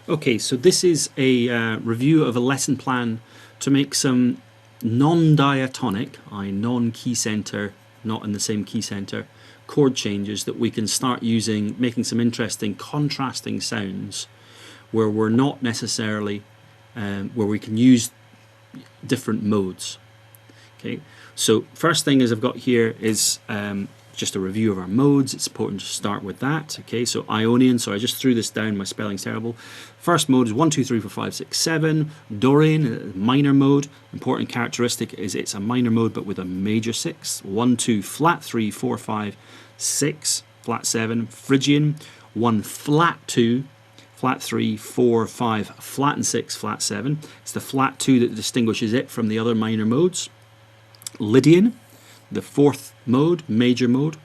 Okay, so this is a review of a lesson plan to make some non-diatonic, non-key center, not in the same key center, chord changes that we can start using, making some interesting contrasting sounds where we're not necessarily, where we can use different modes. Okay, so first thing is I've got here is just a review of our modes. It's important to start with that. Okay, so Ionian, so I just threw this down, my spelling's terrible. First mode is 1, 2, 3, 4, 5, 6, 7. Dorian, minor mode. Important characteristic is it's a minor mode but with a major 6. 1, 2, flat 3, 4, 5, 6, flat 7. Phrygian, 1, flat 2, flat 3, 4, 5, flat and 6, flat 7. It's the flat 2 that distinguishes it from the other minor modes. Lydian, the fourth mode, major mode.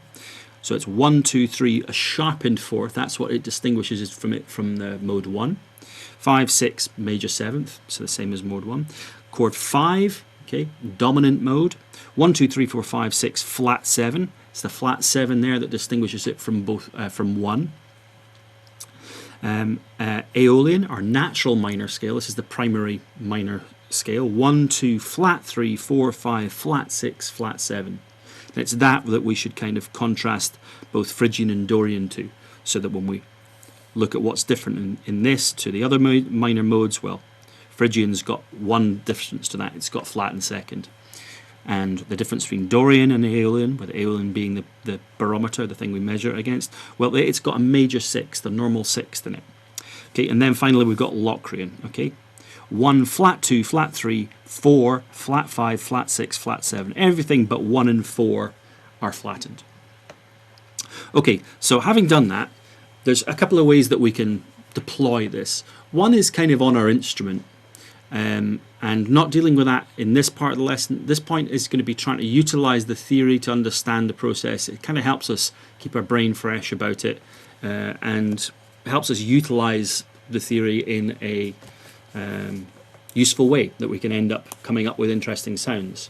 So it's 1, 2, 3, a sharpened fourth. That's what it distinguishes from the mode 1. 5, 6, major seventh, so the same as mode 1. Chord 5, okay, dominant mode. 1, 2, 3, 4, 5, 6, flat 7. It's the flat 7 there that distinguishes it from both from 1. Aeolian, our natural minor scale. This is the primary minor scale. 1, 2, flat 3, 4, 5, flat 6, flat 7. And it's that we should kind of contrast both Phrygian and Dorian to, so that when we look at what's different in this to the other minor modes, well, Phrygian's got one difference to that. It's got flat and second. And the difference between Dorian and Aeolian, with Aeolian being the barometer, the thing we measure against, well, it's got a major sixth, a normal sixth in it. Okay, and then finally we've got Locrian, okay? 1, flat 2, flat 3, 4, flat 5, flat 6, flat 7. Everything but 1 and 4 are flattened. Okay, so having done that, there's a couple of ways that we can deploy this. One is kind of on our instrument, and not dealing with that in this part of the lesson. This point is going to be trying to utilize the theory to understand the process. It kind of helps us keep our brain fresh about it, and helps us utilize the theory in a useful way that we can end up coming up with interesting sounds.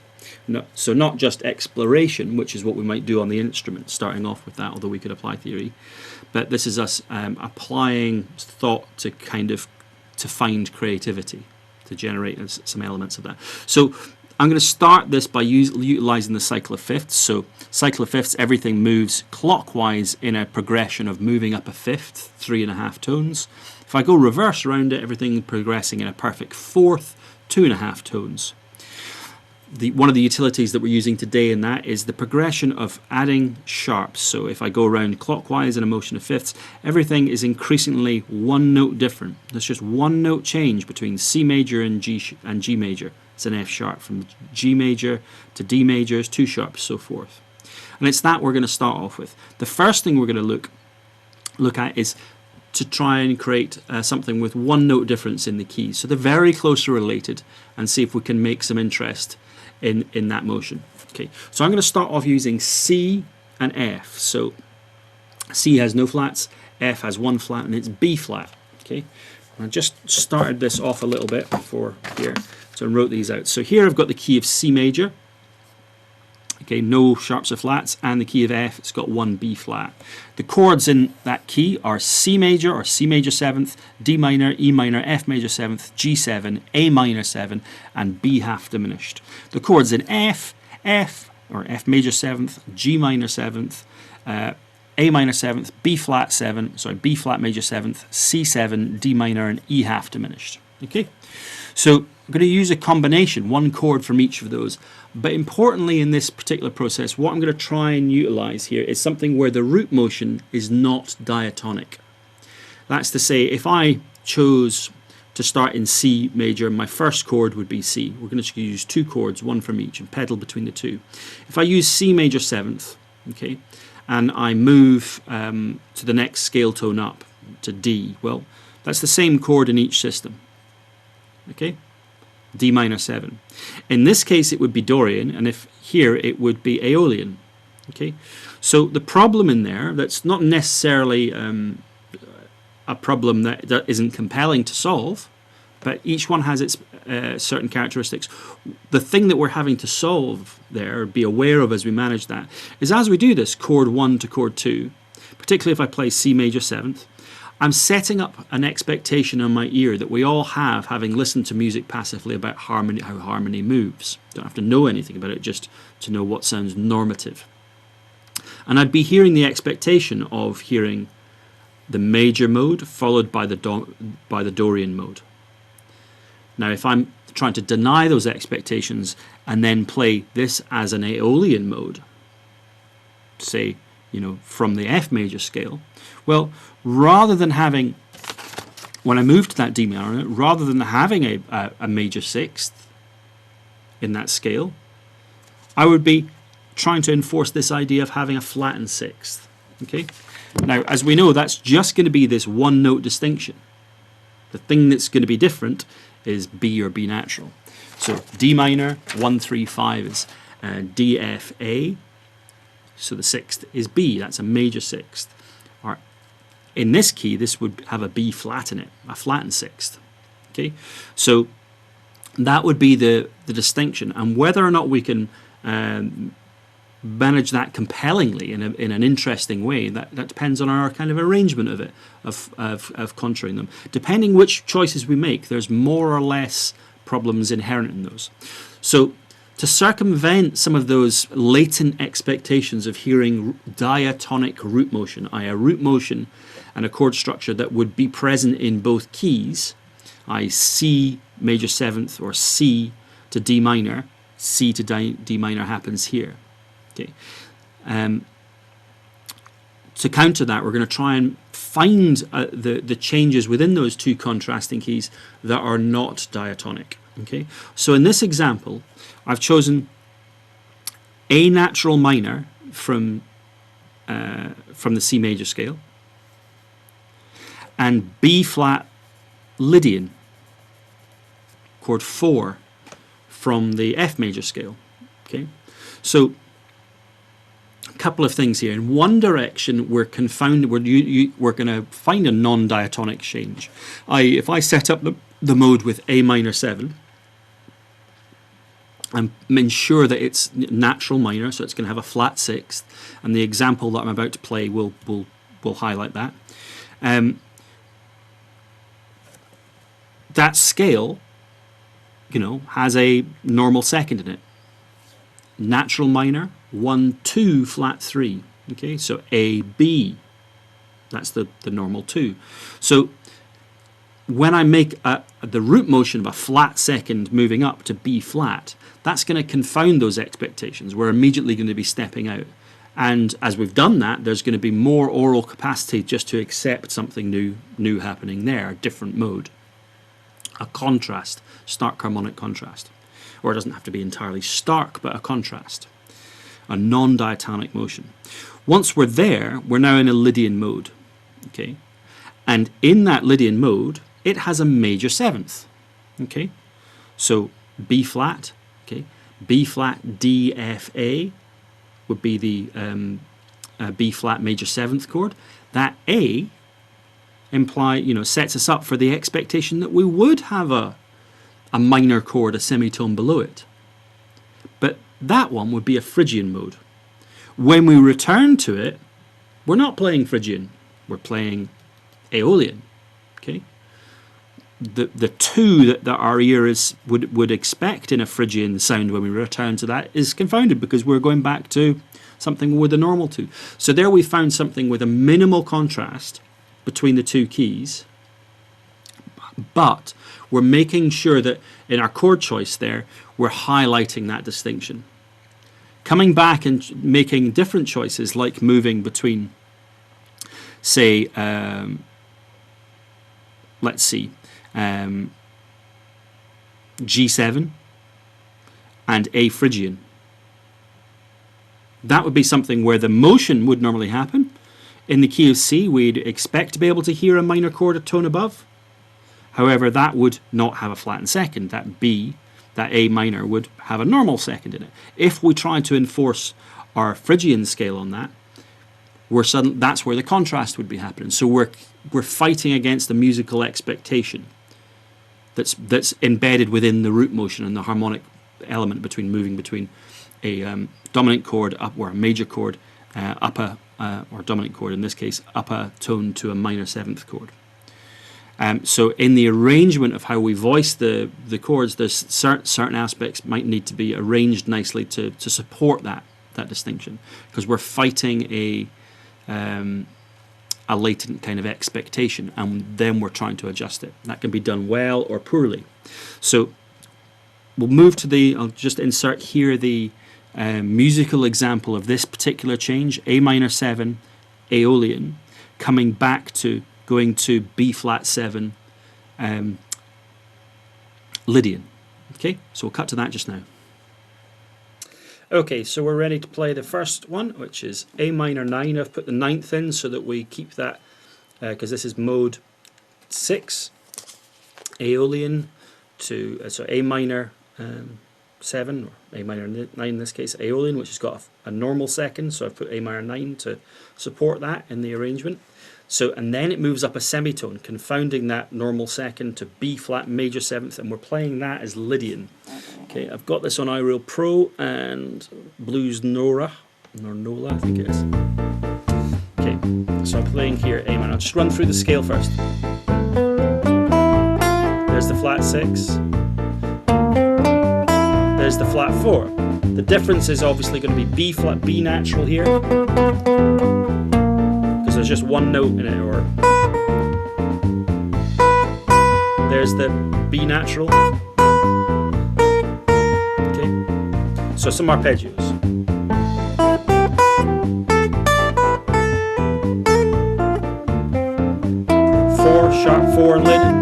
So not just exploration, which is what we might do on the instrument, starting off with that, although we could apply theory, but this is us applying thought to to find creativity, to generate some elements of that. So I'm going to start this by utilizing the cycle of fifths. So cycle of fifths, everything moves clockwise in a progression of moving up a fifth, 3.5 tones. If I go reverse around it, everything progressing in a perfect fourth, 2.5 tones. One of the utilities that we're using today in that is the progression of adding sharps. So if I go around clockwise in a motion of fifths, everything is increasingly one note different. There's just one note change between C major and G major. It's an F sharp. From G major to D major is 2 sharps, so forth. And it's that we're going to start off with. The first thing we're going to look at is to try and create something with one note difference in the keys. So they're very closely related, and see if we can make some interest in that motion. Okay, so I'm going to start off using C and F. So C has no flats, F has 1 flat, and it's B flat. Okay, I just started this off a little bit before here, so I wrote these out. So here I've got the key of C major. Okay, no sharps or flats, and the key of F, it's got 1 B flat. The chords in that key are C major or C major 7th, D minor, E minor, F major 7th, G7, A minor 7, and B half diminished. The chords in F, F or F major 7th, G minor 7th, A minor 7th, B flat major 7th, C7, D minor, and E half diminished. Okay, so I'm going to use a combination, one chord from each of those. But importantly in this particular process, what I'm going to try and utilize here is something where the root motion is not diatonic. That's to say, if I chose to start in C major, my first chord would be C. We're going to use 2 chords, one from each, and pedal between the 2. If I use C major 7th, okay, and I move to the next scale tone up to D, well, that's the same chord in each system. Okay, D minor 7. In this case it would be Dorian, and if here it would be Aeolian. Okay, so the problem in there, that's not necessarily a problem that isn't compelling to solve, but each one has its certain characteristics. The thing that we're having to solve there, be aware of as we manage that, is as we do this chord 1 to chord 2, particularly if I play C major 7th, I'm setting up an expectation in my ear that we all have, having listened to music passively, about harmony, how harmony moves. Don't have to know anything about it, just to know what sounds normative. And I'd be hearing the expectation of hearing the major mode followed by the Dorian mode. Now, if I'm trying to deny those expectations and then play this as an Aeolian mode, say, from the F major scale, well, rather than having, when I move to that D minor, rather than having a major sixth in that scale, I would be trying to enforce this idea of having a flattened sixth. Okay. Now, as we know, that's just going to be this one note distinction. The thing that's going to be different is B or B natural. So D minor, 1, 3, 5 is D, F, A. So the sixth is B. That's a major sixth. Or in this key, this would have a B flat in it, a flattened sixth. Okay, so that would be the distinction, and whether or not we can manage that compellingly in an interesting way, that depends on our kind of arrangement of it, of contouring them. Depending which choices we make, there's more or less problems inherent in those. So to circumvent some of those latent expectations of hearing diatonic root motion, i.e. a root motion and a chord structure that would be present in both keys, i.e. C major seventh or C to D minor, C to D minor happens here. Okay. To counter that, we're going to try and find the changes within those two contrasting keys that are not diatonic. Okay. So in this example, I've chosen A natural minor from the C major scale and B flat Lydian, chord 4, from the F major scale. Okay. So a couple of things here. In one direction, we're confounded. We're going to find a non-diatonic change. If I set up the mode with A minor 7 and ensure that it's natural minor, so it's going to have a flat sixth, and the example that I'm about to play will highlight that. That scale, has a normal second in it. Natural minor, 1, 2, flat 3. Okay, so A, B, that's the normal 2. So when I make the root motion of a flat second moving up to B flat, that's going to confound those expectations. We're immediately going to be stepping out. And as we've done that, there's going to be more oral capacity just to accept something new happening there, a different mode. A contrast, stark harmonic contrast. Or it doesn't have to be entirely stark, but a contrast. A non-diatonic motion. Once we're there, we're now in a Lydian mode. Okay? And in that Lydian mode, it has a major seventh. Okay? So B flat, okay? B flat D F A would be the B flat major seventh chord. That A sets us up for the expectation that we would have a minor chord, a semitone below it. But that one would be a Phrygian mode. When we return to it, we're not playing Phrygian, we're playing Aeolian. Okay? The two that our ear would expect in a Phrygian sound when we return to that is confounded because we're going back to something with a normal 2. So there we found something with a minimal contrast between the two keys, but we're making sure that in our chord choice there, we're highlighting that distinction. Coming back and making different choices, like moving between, say, let's see, G7 and A Phrygian. That would be something where the motion would normally happen. In the key of C, we'd expect to be able to hear a minor chord a tone above. However, that would not have a flattened second. That B, that A minor, would have a normal second in it. If we try to enforce our Phrygian scale on that, that's where the contrast would be happening. So we're fighting against the musical expectation that's embedded within the root motion and the harmonic element between moving between a dominant chord up or a major chord upper or dominant chord, in this case, upper tone to a minor 7th chord. So in the arrangement of how we voice the chords, there's certain aspects might need to be arranged nicely to support that distinction, because we're fighting a latent kind of expectation, and then we're trying to adjust it. That can be done well or poorly. So we'll move to I'll just insert here the musical example of this particular change, A minor 7, Aeolian, coming back to going to B flat 7, Lydian. Okay, so we'll cut to that just now. Okay, so we're ready to play the first one, which is A minor 9. I've put the 9th in so that we keep that, because this is mode 6, Aeolian to, so A minor 7, or A minor 9 in this case, Aeolian, which has got a normal second, so I've put A minor 9 to support that in the arrangement. So, and then it moves up a semitone, confounding that normal second to B flat major 7th, and we're playing that as Lydian. Okay, I've got this on iReal Pro and Blues Nola, I think it is. Okay, so I'm playing here A minor. I'll just run through the scale first. There's the flat 6. There's the flat 4. The difference is obviously going to be B flat, B natural here, because there's just one note in it, or there's the B natural. Okay, so some arpeggios. 4 sharp 4 Lydian.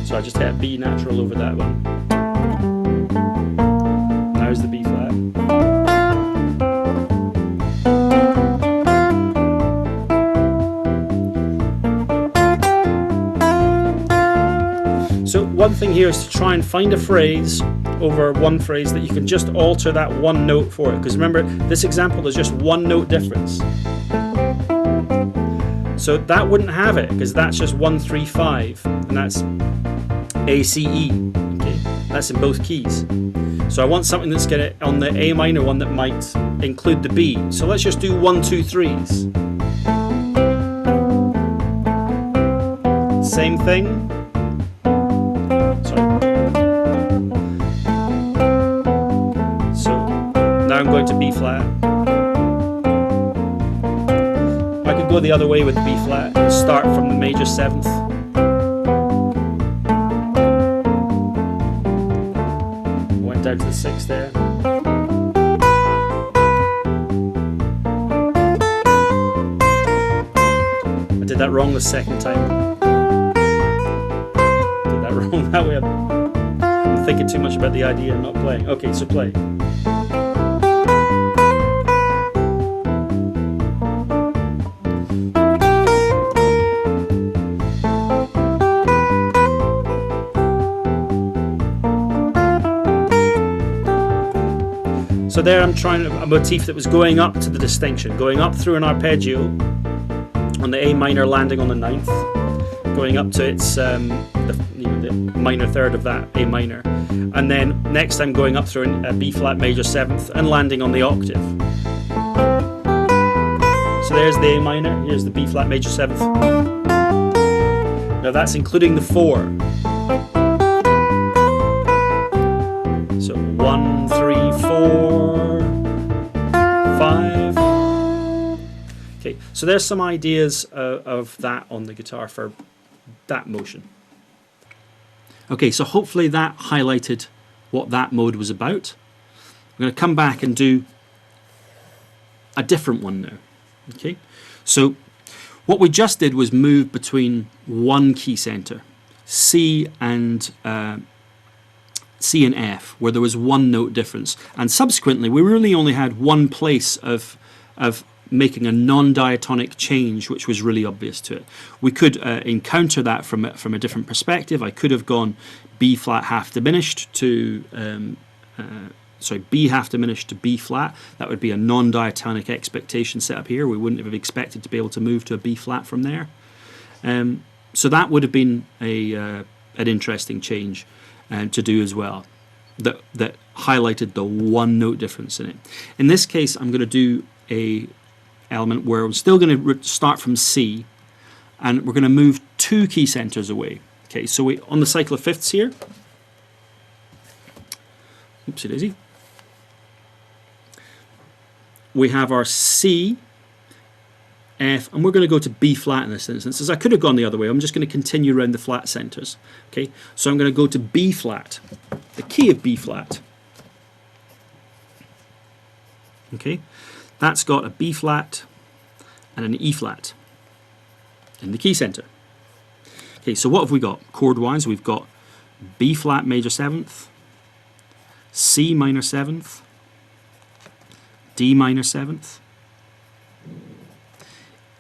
I just hit B natural over that one. Now's the B flat. So one thing here is to try and find a phrase over one phrase that you can just alter that one note for it, because remember, this example, there's just one note difference. So that wouldn't have it, because that's just 1, 3, 5, and that's ACE, okay, that's in both keys. So I want something that's going to, on the A minor one, that might include the B. So let's just do 1, 2, 3s. Same thing. Sorry. So now I'm going to B flat. I could go the other way with the B flat and start from the major 7th. Down to the 6th there. I did that wrong the second time. Did that wrong that way. I'm thinking too much about the idea and not playing. Okay, so play. So there I'm trying a motif that was going up to the distinction, going up through an arpeggio on the A minor, landing on the 9th, going up to its the minor 3rd of that A minor, and then next I'm going up through a B flat major 7th and landing on the octave. So there's the A minor, here's the B flat major 7th. Now that's including the 4. So 1, 3, 4, 5. Okay, so there's some ideas of that on the guitar for that motion. Okay, so hopefully that highlighted what that mode was about. I'm going to come back and do a different one now. Okay, so what we just did was move between one key center, C and C and F, where there was one note difference. And subsequently, we really only had one place of making a non-diatonic change, which was really obvious to it. We could encounter that from a different perspective. I could have gone B flat half diminished to B half diminished to B flat. That would be a non-diatonic expectation set up here. We wouldn't have expected to be able to move to a B flat from there. So that would have been an interesting change to do as well, that highlighted the one note difference in it. In this case, I'm going to do a element where I'm still going to start from C, and we're going to move 2 key centers away. Okay, so we on the cycle of fifths here. Oopsie daisy. We have our C, F, and we're going to go to B flat in this instance. As I could have gone the other way, I'm just going to continue around the flat centers. Okay, so I'm going to go to B flat, the key of B flat. Okay, that's got a B flat and an E flat in the key center. Okay, so what have we got? Chord-wise, we've got B flat major 7th, C minor 7th, D minor 7th,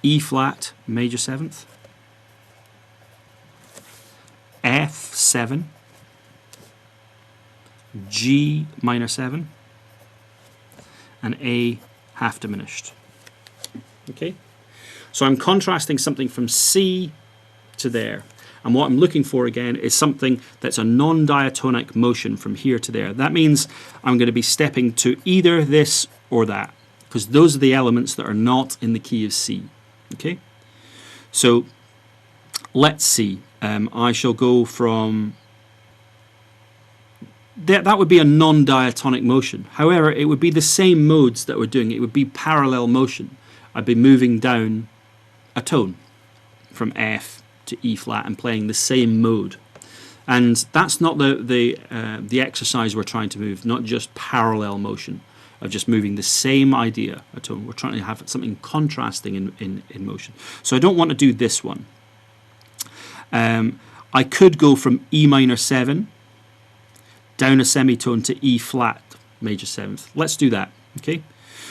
E flat major 7th, F 7, G minor 7, and A half diminished. Okay, so I'm contrasting something from C to there, and what I'm looking for again is something that's a non-diatonic motion from here to there. That means I'm going to be stepping to either this or that, because those are the elements that are not in the key of C. Okay, so let's see. I shall go from that would be a non-diatonic motion. However, it would be the same modes that we're doing. It would be parallel motion. I'd be moving down a tone from F to E flat and playing the same mode. And that's not the exercise we're trying to move, not just parallel motion of just moving the same idea a tone. We're trying to have something contrasting in motion. So I don't want to do this one. I could go from E minor 7 down a semitone to E flat major 7th. Let's do that. Okay,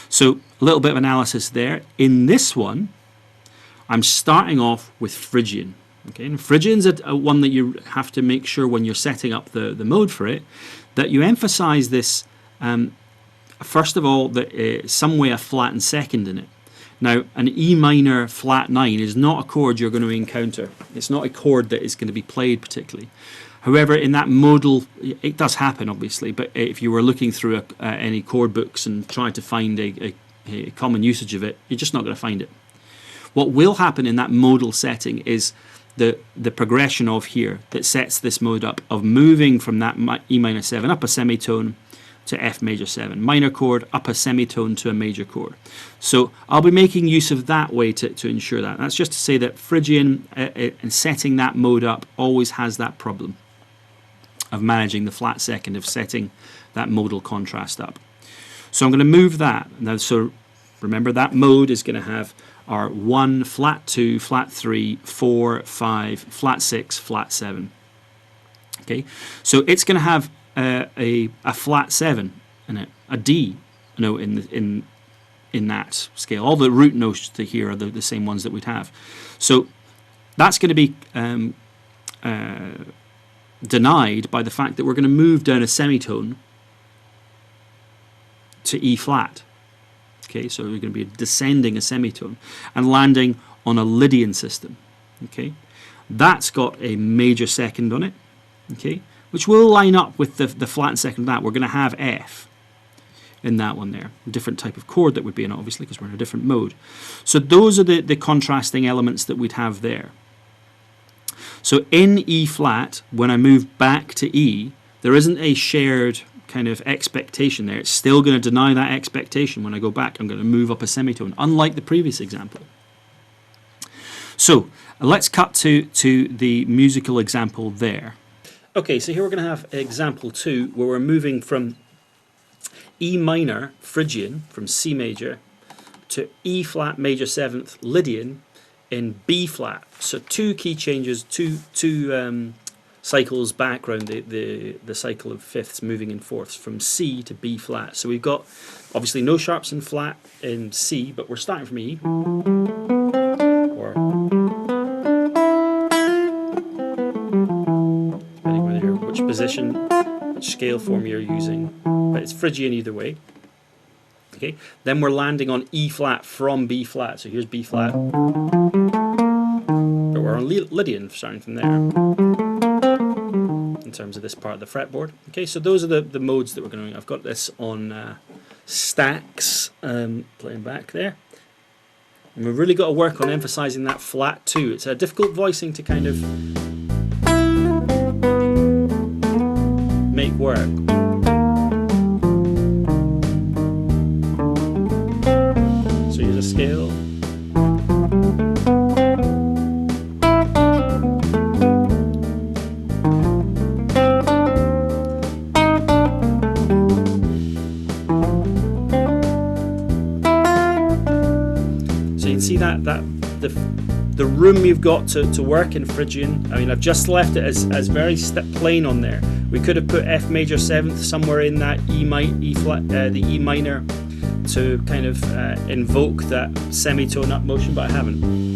so a little bit of analysis there. In this one, I'm starting off with Phrygian. Okay, and Phrygian's a one that you have to make sure when you're setting up the mode for it, that you emphasize this, first of all, that some way a flattened second in it. Now, an E minor flat 9 is not a chord you're going to encounter. It's not a chord that is going to be played particularly. However, in that modal, it does happen, obviously, but if you were looking through any chord books and trying to find a common usage of it, you're just not going to find it. What will happen in that modal setting is the progression of here that sets this mode up of moving from that E minor 7 up a semitone to F major 7, minor chord up a semitone to a major chord. So I'll be making use of that way to ensure that. That's just to say that Phrygian and setting that mode up always has that problem of managing the flat second, of setting that modal contrast up. So I'm going to move that. Now, so remember that mode is going to have our 1, flat 2, flat 3, 4, 5, flat 6, flat 7. Okay, so it's going to have a flat 7 in it, a D note in that scale. All the root notes to here are the same ones that we'd have. So that's going to be denied by the fact that we're going to move down a semitone to E flat. Okay, so we're going to be descending a semitone and landing on a Lydian system. Okay, that's got a major second on it. Okay, which will line up with the flattened second of that. We're going to have F in that one there. A different type of chord that would be in it, obviously, because we're in a different mode. So those are the contrasting elements that we'd have there. So in E flat, when I move back to E, there isn't a shared kind of expectation there. It's still going to deny that expectation. When I go back, I'm going to move up a semitone, unlike the previous example. So let's cut to the musical example there. Okay, so here we're going to have example 2, where we're moving from E minor Phrygian, from C major, to E flat major 7th Lydian in B flat. So 2 key changes, two cycles back around the cycle of fifths moving in fourths from C to B flat. So we've got obviously no sharps in flat in C, but we're starting from E, or depending whether you're which position, which scale form you're using, but it's Phrygian either way. Okay, then we're landing on E flat from B flat. So here's B flat, but we're on Lydian starting from there in terms of this part of the fretboard. Okay, so those are the modes that we're going to. I've got this on stacks, playing back there, and we've really got to work on emphasizing that flat too. It's a difficult voicing to kind of make work. So here's a scale. So you can see that the room you've got to work in Phrygian. I mean, I've just left it as very plain on there. We could have put F major seventh somewhere in that the E minor to kind of invoke that semitone up motion, but I haven't.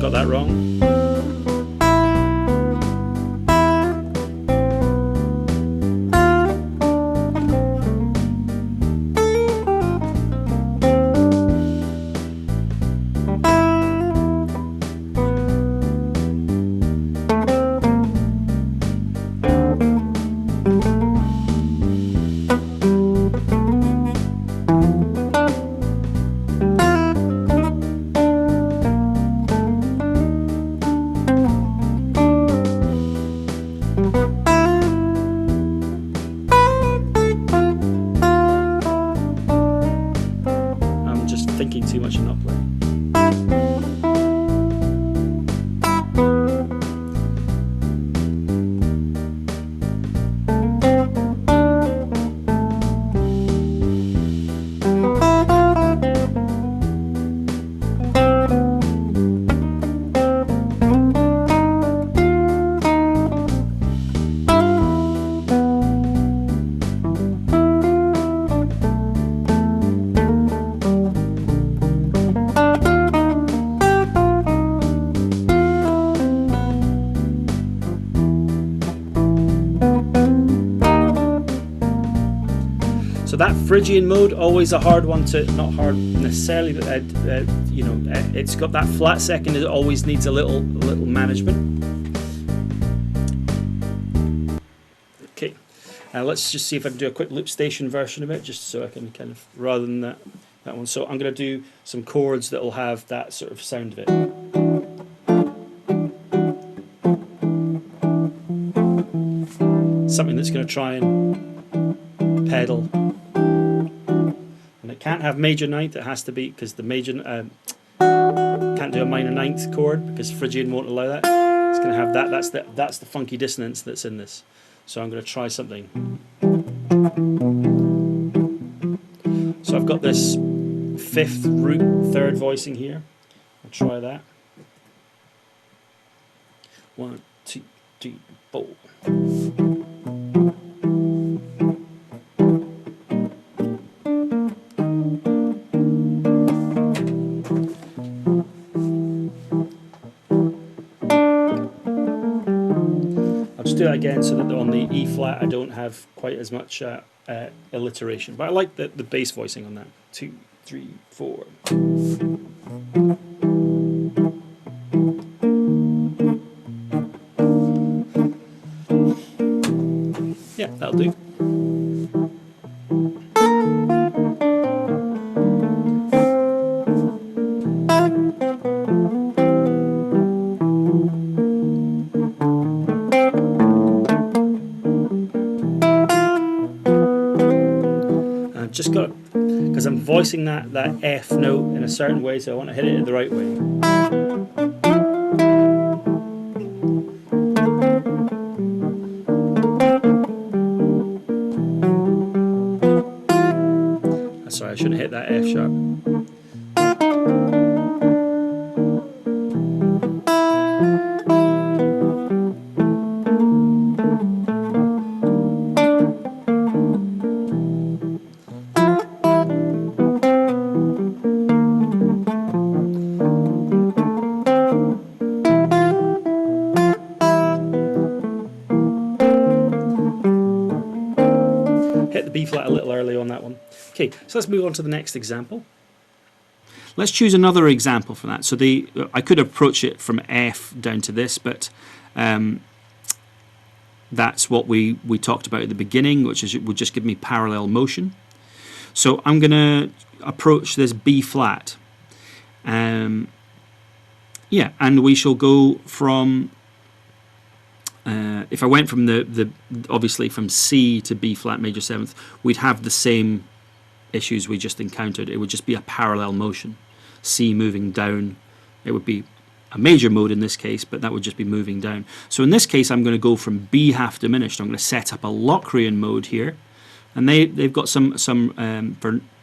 Got that wrong. Thinking too much and not playing. So that Phrygian mode, always a hard one to, not hard necessarily, but you know, it's got that flat second. It always needs a little management. Okay, let's just see if I can do a quick loop station version of it, just so I can kind of, rather than that one. So I'm going to do some chords that will have that sort of sound of it. Something that's going to try and pedal. And it can't have major ninth, it has to be, because the major can't do a minor ninth chord because Phrygian won't allow that. It's going to have that. That's the funky dissonance that's in this. So I'm going to try something. So I've got this fifth root third voicing here. I'll try that. 1, 2, 3, 4. Do that again so that on the E flat I don't have quite as much alliteration, but I like the bass voicing on that. 2, 3, 4. Yeah, that'll do. Just got, because I'm voicing that F note in a certain way, so I want to hit it the right way. sorry, I should have hit that F sharp. Hit the B flat a little early on that one. Okay, so let's move on to the next example. Let's choose another example for that. So I could approach it from F down to this, but that's what we talked about at the beginning, which is it would just give me parallel motion. So I'm going to approach this B flat. Yeah, and we shall go from, if I went from obviously from C to B flat major 7th, we'd have the same issues we just encountered. It would just be a parallel motion. C moving down. It would be a major mode in this case, but that would just be moving down. So in this case, I'm going to go from B half diminished. I'm going to set up a Locrian mode here, and they've got some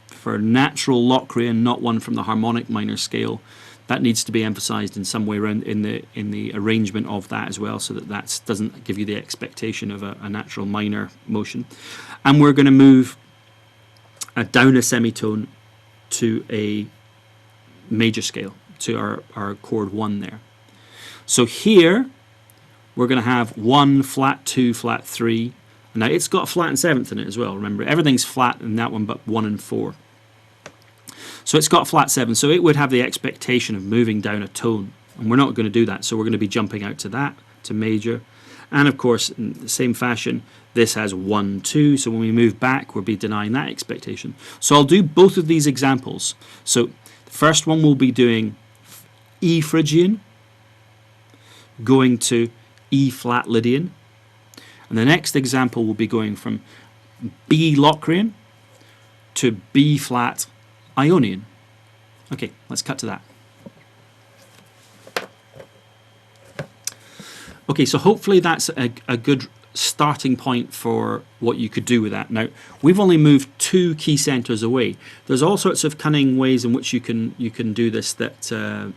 for natural Locrian, not one from the harmonic minor scale. That needs to be emphasized in some way around in the arrangement of that as well, so that doesn't give you the expectation of a natural minor motion. And we're going to move down a semitone to a major scale, to our chord 1 there. So here we're going to have 1, flat 2, flat 3. Now it's got a flat and 7th in it as well. Remember, everything's flat in that one but 1 and 4. So it's got flat 7, so it would have the expectation of moving down a tone, and we're not going to do that, so we're going to be jumping out to that, to major. And of course, in the same fashion, this has 1, 2, so when we move back, we'll be denying that expectation. So I'll do both of these examples. So the first one we'll be doing E Phrygian, going to E flat Lydian, and the next example will be going from B Locrian to B flat Ionian. Okay, let's cut to that. Okay, so hopefully that's a good starting point for what you could do with that. Now, we've only moved 2 key centers away. There's all sorts of cunning ways in which you can do this that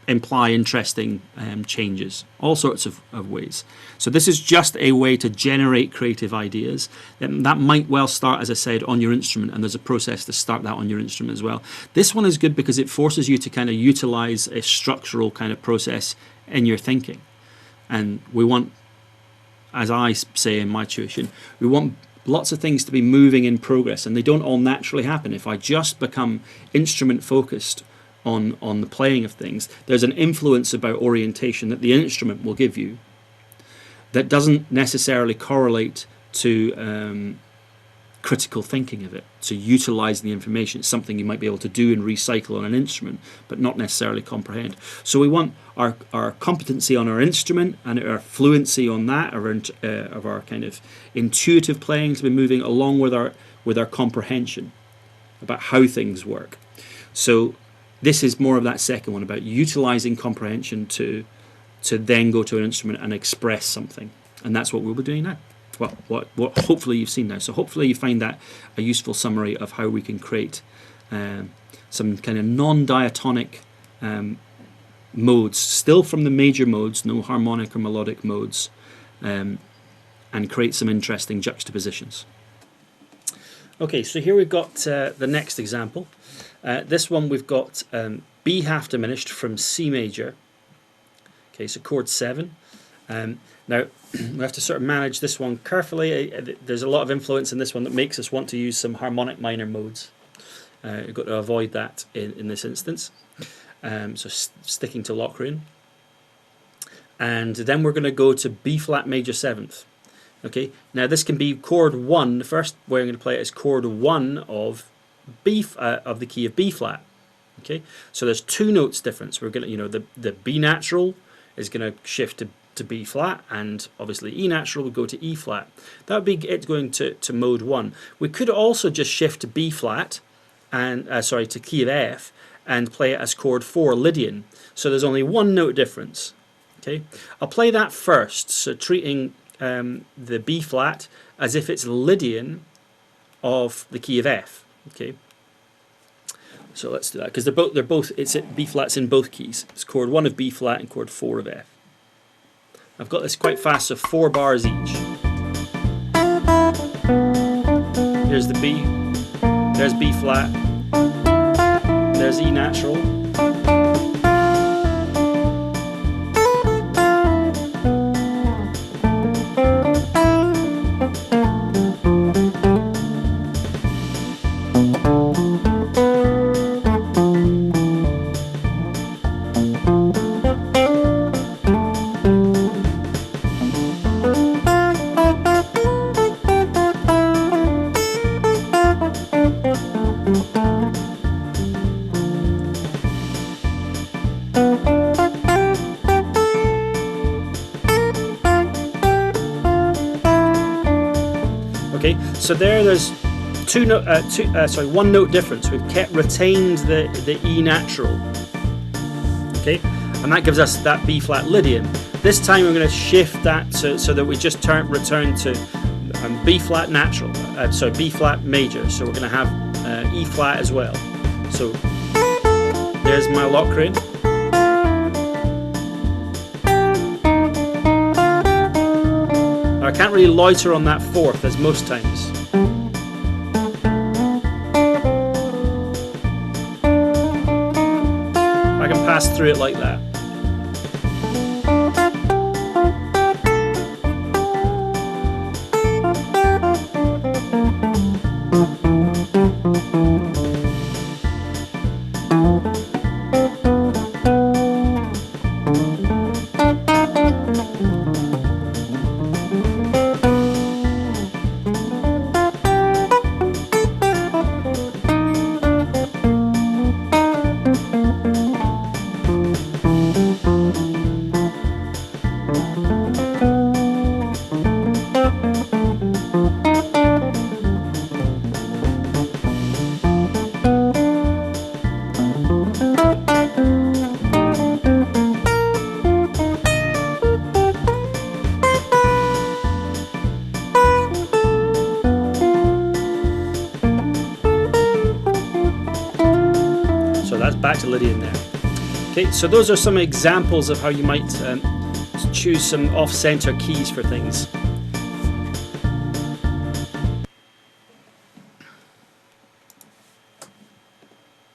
imply interesting changes, all sorts of ways. So this is just a way to generate creative ideas. That might well start, as I said, on your instrument, and there's a process to start that on your instrument as well. This one is good because it forces you to kind of utilize a structural kind of process in your thinking. And we want, as I say in my tuition, we want lots of things to be moving in progress, and they don't all naturally happen. If I just become instrument focused on the playing of things, there's an influence about orientation that the instrument will give you that doesn't necessarily correlate to critical thinking of it. So utilizing the information, it's something you might be able to do and recycle on an instrument, but not necessarily comprehend. So we want our competency on our instrument and our fluency on that, of our kind of intuitive playing, to be moving along with our comprehension about how things work. So this is more of that second one, about utilizing comprehension to then go to an instrument and express something. And that's what we'll be doing now. Well, what hopefully you've seen now. So hopefully you find that a useful summary of how we can create some kind of non-diatonic modes, still from the major modes, no harmonic or melodic modes, and create some interesting juxtapositions. Okay, so here we've got the next example. This one we've got B half diminished from C major. Okay, so chord 7. Now we have to sort of manage this one carefully. There's a lot of influence in this one that makes us want to use some harmonic minor modes. You've got to avoid that in this instance. So sticking to Locrian. And then we're going to go to B flat major 7th. Okay, now this can be chord 1. The first way I'm going to play it is chord 1 of of the key of B flat. Okay, so there's 2 notes difference. We're going to, the B natural is going to shift to B flat, and obviously E natural would go to E flat. That would be it going to mode 1. We could also just shift to B flat and to key of F and play it as chord 4 Lydian. So there's only 1 note difference. Okay, I'll play that first. So treating the B flat as if it's Lydian of the key of F. Okay, so let's do that because they're both it's at B flats in both keys. It's chord 1 of B flat and chord 4 of F. I've got this quite fast, so 4 bars each. Here's the B, there's B flat, there's E natural. Okay, so there's one note difference. We've retained the E natural. Okay, and that gives us that B flat Lydian. This time we're going to shift that so that we just return to B flat natural. B flat major. So we're going to have E flat as well. So there's my Locrian. I can't really loiter on that fourth as most times. I can pass through it like that. That's back to Lydian there. Okay, so those are some examples of how you might choose some off-center keys for things.